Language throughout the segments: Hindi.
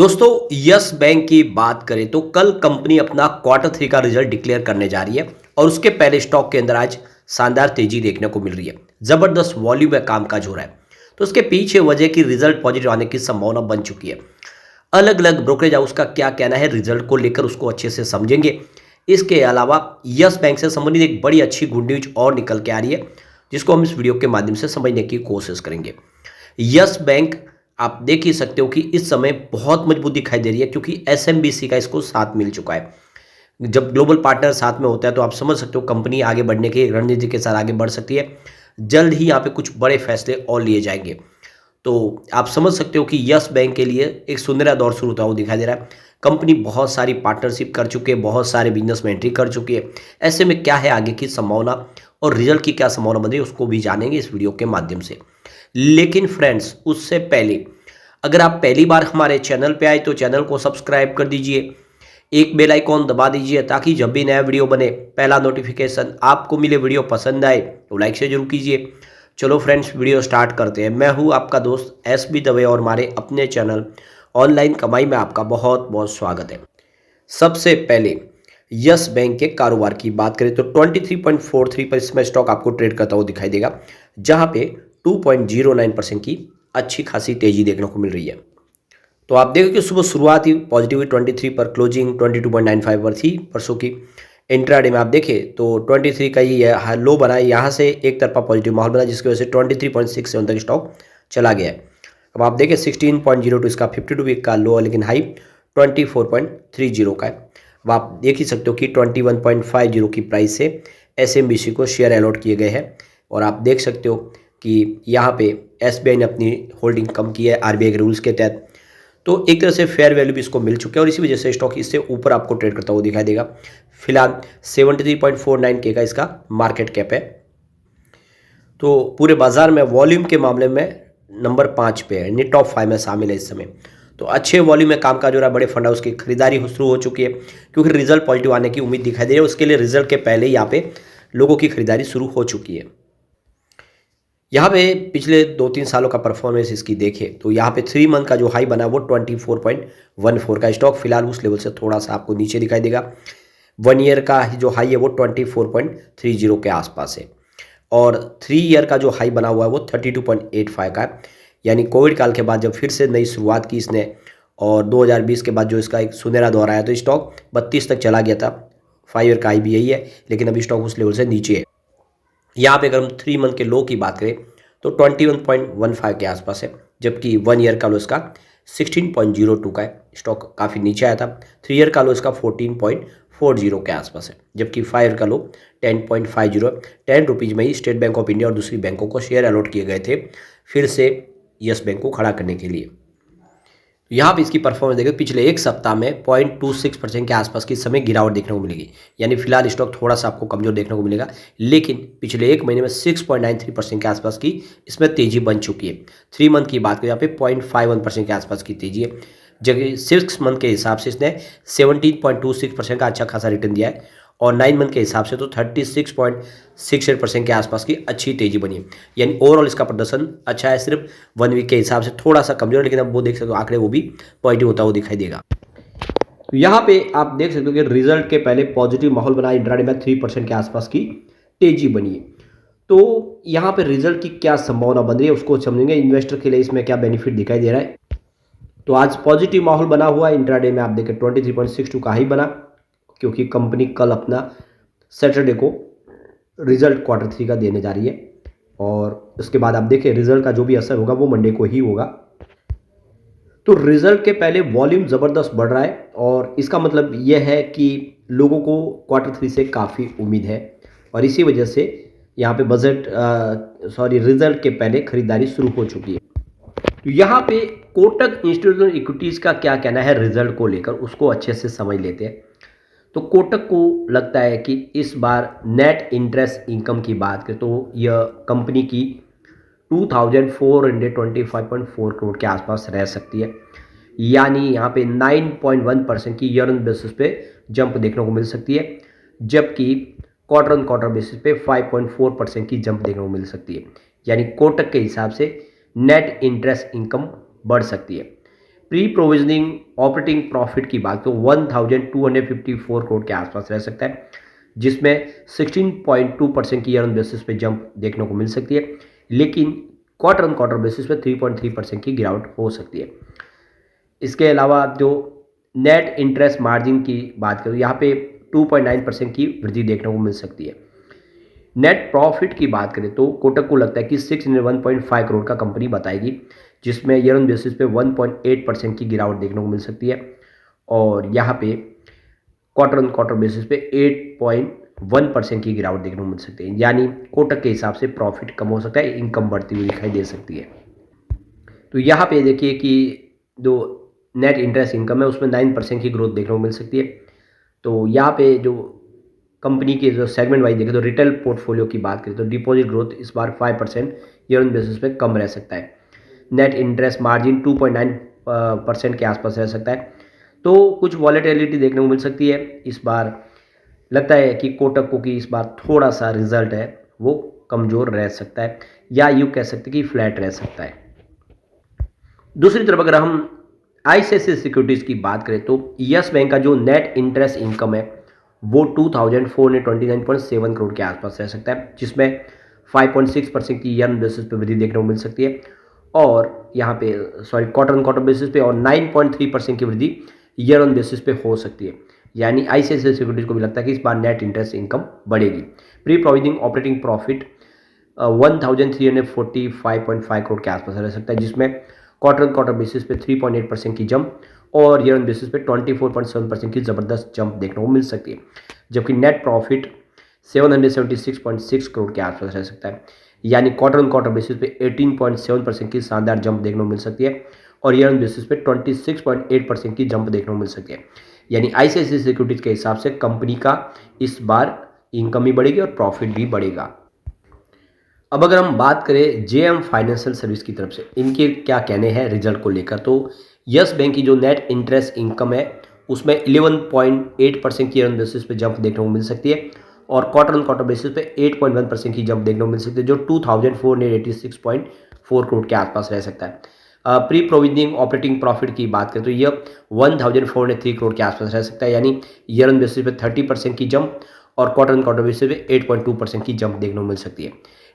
दोस्तों यस बैंक की बात करें तो कल कंपनी अपना क्वार्टर थ्री का रिजल्ट डिक्लेयर करने जा रही है और उसके पहले स्टॉक के अंदर आज शानदार तेजी देखने को मिल रही है। जबरदस्त वॉल्यूम में कामकाज हो रहा है। तो उसके पीछे वजह की रिजल्ट पॉजिटिव आने की संभावना बन चुकी है। अलग अलग ब्रोकरेज हाउस का क्या कहना है रिजल्ट को लेकर उसको अच्छे से समझेंगे। इसके अलावा यस बैंक से संबंधित एक बड़ी अच्छी गुड न्यूज और निकल के आ रही है जिसको हम इस वीडियो के माध्यम से समझने की कोशिश करेंगे। यस बैंक आप देख ही सकते हो कि इस समय बहुत मजबूत दिखाई दे रही है क्योंकि एसएमबीसी का इसको साथ मिल चुका है। जब ग्लोबल पार्टनर साथ में होता है तो आप समझ सकते हो कंपनी आगे बढ़ने की रणनीति के साथ आगे बढ़ सकती है। जल्द ही यहाँ पे कुछ बड़े फैसले और लिए जाएंगे। तो आप समझ सकते हो कि यस बैंक के लिए एक सुनहरा दौर शुरू होता हुआ दिखाई दे रहा है। कंपनी बहुत सारी पार्टनरशिप कर चुकी है, बहुत सारे बिजनेस में एंट्री कर चुकी है। ऐसे में क्या है आगे की संभावना और रिजल्ट की क्या संभावना बन रही है उसको भी जानेंगे इस वीडियो के माध्यम से। लेकिन फ्रेंड्स उससे पहले अगर आप पहली बार हमारे चैनल पे आए तो चैनल को सब्सक्राइब कर दीजिए, एक बेल आइकॉन दबा दीजिए ताकि जब भी नया वीडियो बने पहला नोटिफिकेशन आपको मिले। वीडियो पसंद आए तो लाइक से जरूर कीजिए। चलो फ्रेंड्स वीडियो स्टार्ट करते हैं। मैं हूं आपका दोस्त एसबी दवे और हमारे अपने चैनल ऑनलाइन कमाई में आपका बहुत बहुत स्वागत है। सबसे पहले यस बैंक के कारोबार की बात करें तो 23.43 पर इसमें स्टॉक आपको ट्रेड करता हुआ दिखाई देगा, जहां पे 2.09% की अच्छी खासी तेजी देखने को मिल रही है। तो आप देखो कि सुबह शुरुआत ही पॉजिटिव हुई 23 पर, क्लोजिंग 22.95 पर थी परसों की। इंट्राडे में आप देखें तो 23 का ही लो बना है, यहाँ से एक तरफा पॉजिटिव माहौल बना जिसकी वजह से 23.67 तक स्टॉक चला गया है। अब आप देखें 16.02 इसका 52 वीक का लो है, लेकिन हाई 24.30 का है। अब आप देख ही सकते हो कि 21.50 की प्राइस से एसएमबीसी को शेयर अलॉट किए गए हैं और आप देख सकते हो कि यहाँ पे एसबीआई ने अपनी होल्डिंग कम की है आरबीआई के रूल्स के तहत। तो एक तरह से फेयर वैल्यू भी इसको मिल चुका है और इसी वजह से स्टॉक इससे ऊपर आपको ट्रेड करता हुआ दिखाई देगा। फिलहाल 73.49 के का इसका मार्केट कैप है। तो पूरे बाजार में वॉल्यूम के मामले में नंबर 5 पे है, यानी टॉप 5 में शामिल है इस समय। तो अच्छे वॉल्यूम में कामकाज हो रहा है, बड़े फंड हाउस की खरीदारी शुरू हो चुकी है क्योंकि रिजल्ट पॉजिटिव आने की उम्मीद दिखाई दे रही है। उसके लिए रिजल्ट के पहले ही यहाँ पे लोगों की खरीदारी शुरू हो चुकी है। यहाँ पे पिछले 2-3 सालों का परफॉर्मेंस इसकी देखें तो यहाँ पे 3 मंथ का जो हाई बना वो 24.14 का स्टॉक फिलहाल उस लेवल से थोड़ा सा आपको नीचे दिखाई देगा। 1 ईयर का जो हाई है वो 24.30 के आसपास है और 3 ईयर का जो हाई बना हुआ है वो 32.85 का है। यानी कोविड काल के बाद जब फिर से नई शुरुआत की इसने और 2020 के बाद जो इसका एक सुनहरा दौर आया तो स्टॉक 32 तक चला गया था। 5 ईयर का हाई भी यही है, लेकिन अभी स्टॉक उस लेवल से नीचे है। यहाँ पे अगर हम 3 मंथ के लो की बात करें तो 21.15 के आसपास है, जबकि 1 ईयर का लो इसका 16.02 का है। स्टॉक काफ़ी नीचे आया था। 3 ईयर का लो इसका 14.40 के आसपास है, जबकि 5 ईयर का लो 10.50 ₹10 में ही स्टेट बैंक ऑफ इंडिया और दूसरी बैंकों को शेयर अलॉट किए गए थे फिर से यस बैंक को खड़ा करने के लिए। यहाँ पे इसकी परफॉर्मेंस देखें पिछले एक सप्ताह में 0.26% के आसपास की समय गिरावट देखने को मिलेगी। यानी फिलहाल स्टॉक थोड़ा सा आपको कमजोर देखने को मिलेगा, लेकिन पिछले एक महीने में 6.93% के आसपास की इसमें तेजी बन चुकी है। 3 मंथ की बात करें यहाँ पे 0.51% के आसपास की तेजी है, जबकि 6 मंथ के हिसाब से इसने 17.26% का अच्छा खासा रिटर्न दिया है और 9 मंथ के हिसाब से तो 36.68% के आसपास की अच्छी तेजी बनी है। यानी ओवरऑल इसका प्रदर्शन अच्छा है, सिर्फ 1 वीक के हिसाब से थोड़ा सा कमजोर, लेकिन अब वो देख सकते हो आंकड़े वो भी पॉजिटिव होता हुआ दिखाई देगा। तो यहाँ पे आप देख सकते हो कि रिजल्ट के पहले पॉजिटिव माहौल बना, इंट्राडे में 3% के आसपास की तेजी बनी है। तो यहाँ पे रिजल्ट की क्या संभावना बन रही है उसको समझेंगे। इन्वेस्टर के लिए इसमें क्या बेनिफिट दिखाई दे रहा है। तो आज पॉजिटिव माहौल बना हुआ है। इंट्राडे में आप देखें 23.62 का हाई बना क्योंकि कंपनी कल अपना सैटरडे को रिजल्ट क्वार्टर 3 का देने जा रही है और उसके बाद आप देखें रिजल्ट का जो भी असर होगा वो मंडे को ही होगा। तो रिजल्ट के पहले वॉल्यूम ज़बरदस्त बढ़ रहा है और इसका मतलब यह है कि लोगों को क्वार्टर 3 से काफ़ी उम्मीद है और इसी वजह से यहाँ पे रिजल्ट के पहले खरीदारी शुरू हो चुकी है। तो यहाँ पे कोटक इंस्टीट्यूशनल इक्विटीज़ का क्या कहना है रिजल्ट को लेकर उसको अच्छे से समझ लेते हैं। तो कोटक को लगता है कि इस बार नेट इंटरेस्ट इनकम की बात करें तो यह कंपनी की 2425.4 करोड़ के आसपास रह सकती है। यानी यहाँ पे 9.1% की ईयर ऑन बेसिस पे जंप देखने को मिल सकती है, जबकि क्वार्टर ऑन क्वार्टर बेसिस पे 5.4% की जंप देखने को मिल सकती है। यानी कोटक के हिसाब से नेट इंटरेस्ट इनकम बढ़ सकती है। प्री प्रोविजनिंग ऑपरेटिंग प्रॉफिट की बात तो 1254 करोड़ के आसपास रह सकता है, जिसमें 16.2% की ईयर ऑन बेसिस पे जंप देखने को मिल सकती है, लेकिन क्वार्टर ऑन क्वार्टर बेसिस पे 3.3% की गिरावट हो सकती है। इसके अलावा जो नेट इंटरेस्ट मार्जिन की बात करूँ, यहाँ पे 2.9% की वृद्धि देखने को मिल सकती है। नेट प्रॉफिट की बात करें तो कोटक को लगता है कि 601.5 करोड़ का कंपनी बताएगी, जिसमें ईयर ऑन बेसिस पे 1.8% की गिरावट देखने को मिल सकती है, और यहाँ पे क्वार्टर ऑन क्वार्टर बेसिस पे 8.1% की गिरावट देखने को मिल सकती है। यानी कोटक के हिसाब से प्रॉफिट कम हो सकता है, इनकम बढ़ती हुई दिखाई दे सकती है। तो यहाँ पे देखिए कि जो नेट इंटरेस्ट इनकम है उसमें 9% की ग्रोथ देखने को मिल सकती है। तो यहाँ पे जो कंपनी के जो सेगमेंट वाइज देखें तो रिटेल पोर्टफोलियो की बात करें तो डिपॉजिट ग्रोथ इस बार 5% ईयर ऑन बेसिस पे कम रह सकता है। नेट इंटरेस्ट मार्जिन 2.9% के आसपास रह सकता है। तो कुछ वॉलेटिलिटी देखने को मिल सकती है इस बार। लगता है कि कोटक को कि इस बार थोड़ा सा रिजल्ट है वो कमज़ोर रह सकता है, या यूँ कह सकते हैं कि फ्लैट रह सकता है। दूसरी तरफ अगर हम आईसीआईसीआई सिक्योरिटीज़ की बात करें तो यस बैंक का जो नेट इंटरेस्ट इनकम है वो 2429.7 करोड़ के आसपास रह सकता है, जिसमें 5.6% की ईयर बेसिस पे वृद्धि देखने को मिल सकती है, और यहाँ पे क्वार्टर ऑन क्वार्टर बेसिस पे, और 9.3% की वृद्धि ईयर ऑन बेसिस पे हो सकती है। यानी आईसीआईसीआई सिक्योरिटीज़ को भी लगता है कि इस बार नेट इंटरेस्ट इनकम बढ़ेगी। Pre provisioning operating profit 1345.5 crore के आसपास रह सकता है, जिसमें क्वार्टर ऑन क्वार्टर बेसिस पे 3.8% की जंप और ईयर ऑन बेसिस पे 24.7% की ज़बरदस्त जंप देखने को मिल सकती है। जबकि नेट प्रॉफिट 776.6 करोड़ के आसपास रह सकता है, यानी क्वार्टर ऑन क्वार्टर बेसिस पे 18.7% की शानदार जंप देखने को मिल सकती है, और ईयर ऑन बेसिस पे 26.8% की जंप देखने को मिल सकती है। यानी आईसीआईसीआई सिक्योरिटीज़ के हिसाब से कंपनी का इस बार इनकम भी बढ़ेगी और प्रॉफिट भी बढ़ेगा। अब अगर हम बात करें जेएम फाइनेंशियल सर्विस की तरफ से, इनके क्या कहने हैं रिजल्ट को लेकर, तो यस बैंक की जो नेट इंटरेस्ट इनकम है उसमें 11.8% की ईयर ऑन बेसिस पे जंप देखने को मिल सकती है, और क्वार्टर ऑन क्वार्टर बेसिस पे 8.1% की जंप देखने को मिल सकती है, जो 2486.4 करोड़ के आसपास रह सकता है। प्री प्रोविजनिंग ऑपरेटिंग प्रॉफिट की बात करें तो यह 1403 करोड़ के आसपास रह सकता है, यानी ईयर ऑन बेसिस पे 30% की जंप और क्वार्टर ऑन क्वार्टर बेसिस पे 8.2% की जंप देखने को मिल सकती है।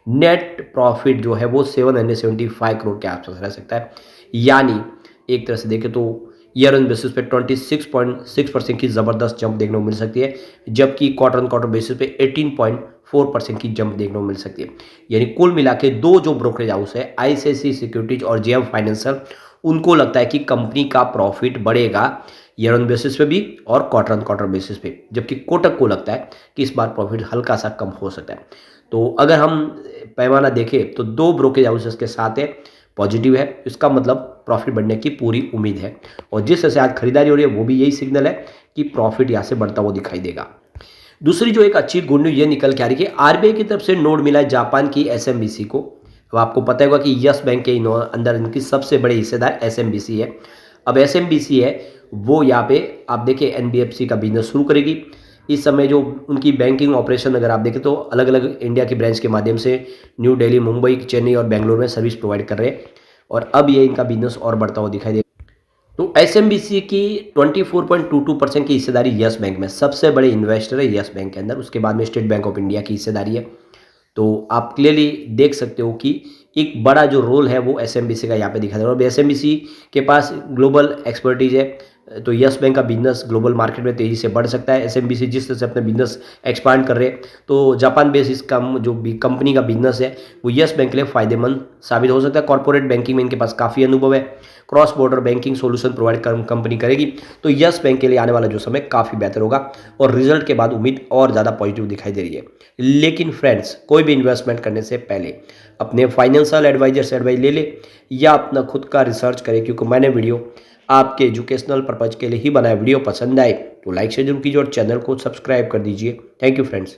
नेट प्रॉफिट जो है वो 775 करोड़ के आसपास रह सकता है, यानी एक तरह से देखें तो ईयर ऑन बेसिस पे 26.6% की ज़बरदस्त जंप देखने को मिल सकती है, जबकि क्वार्टर ऑन क्वार्टर बेसिस पे 18.4% की जंप देखने को मिल सकती है। यानी कुल मिला के दो जो ब्रोकरेज हाउस है आईसीआईसीआई सिक्योरिटीज और जेएम फाइनेंशियल, उनको लगता है कि कंपनी का प्रॉफिट बढ़ेगा ईयर ऑन बेसिस पे भी और क्वार्टर ऑन क्वार्टर बेसिस पे, जबकि कोटक को लगता है कि इस बार प्रॉफिट हल्का सा कम हो सकता है। तो अगर हम पैमाना देखें तो दो ब्रोकरेज हाउसेस के साथ है पॉजिटिव है, इसका मतलब प्रॉफिट बढ़ने की पूरी उम्मीद है, और जिस तरह से आज खरीदारी हो रही है वो भी यही सिग्नल है कि प्रॉफिट यहाँ से बढ़ता हुआ दिखाई देगा। दूसरी जो एक अच्छी गुड न्यूज़ ये निकल के आ रही है कि आरबीआई की तरफ से नोट मिला है जापान की एसएमबीसी को। अब आपको पता होगा कि यस बैंक के अंदर इनकी सबसे बड़े हिस्सेदार एसएमबीसी है। अब एसएमबीसी है वो यहाँ पे आप देखिए एनबीएफसी का बिजनेस शुरू करेगी। इस समय जो उनकी बैंकिंग ऑपरेशन अगर आप देखें तो अलग अलग इंडिया की ब्रांच के माध्यम से न्यू दिल्ली, मुंबई, चेन्नई और बेंगलुरु में सर्विस प्रोवाइड कर रहे हैं, और अब ये इनका बिजनेस और बढ़ता हुआ दिखाई दे। तो एसएमबीसी की 24.22% की हिस्सेदारी यस बैंक में, सबसे बड़े इन्वेस्टर है यस बैंक के अंदर, उसके बाद में स्टेट बैंक ऑफ इंडिया की हिस्सेदारी है। तो आप क्लियरली देख सकते हो कि एक बड़ा जो रोल है वो एसएमबीसी का यहाँ पे दिखा दे रहा है, और एसएमबीसी के पास ग्लोबल एक्सपर्टीज है, तो यस बैंक का बिजनेस ग्लोबल मार्केट में तेज़ी से बढ़ सकता है। एसएमबीसी जिस तरह से अपने बिजनेस एक्सपांड कर रहे हैं, तो जापान बेस इसका जो भी कंपनी का बिजनेस है वो यस बैंक के लिए फ़ायदेमंद साबित हो सकता है। कॉर्पोरेट बैंकिंग में इनके पास काफ़ी अनुभव है, cross border banking solution provide company करेगी, तो यस बैंक के लिए आने वाला जो समय काफ़ी बेहतर होगा, और रिजल्ट के बाद उम्मीद और ज़्यादा पॉजिटिव दिखाई दे रही है। लेकिन फ्रेंड्स, कोई भी इन्वेस्टमेंट करने से पहले अपने फाइनेंशियल एडवाइजर से एडवाइस ले ले या अपना खुद का रिसर्च करें, क्योंकि मैंने वीडियो आपके एजुकेशनल पर्पज़ के लिए ही बनाया। वीडियो पसंद आए तो लाइक शेयर जरूर कीजिए और चैनल को सब्सक्राइब कर दीजिए। Thank you friends.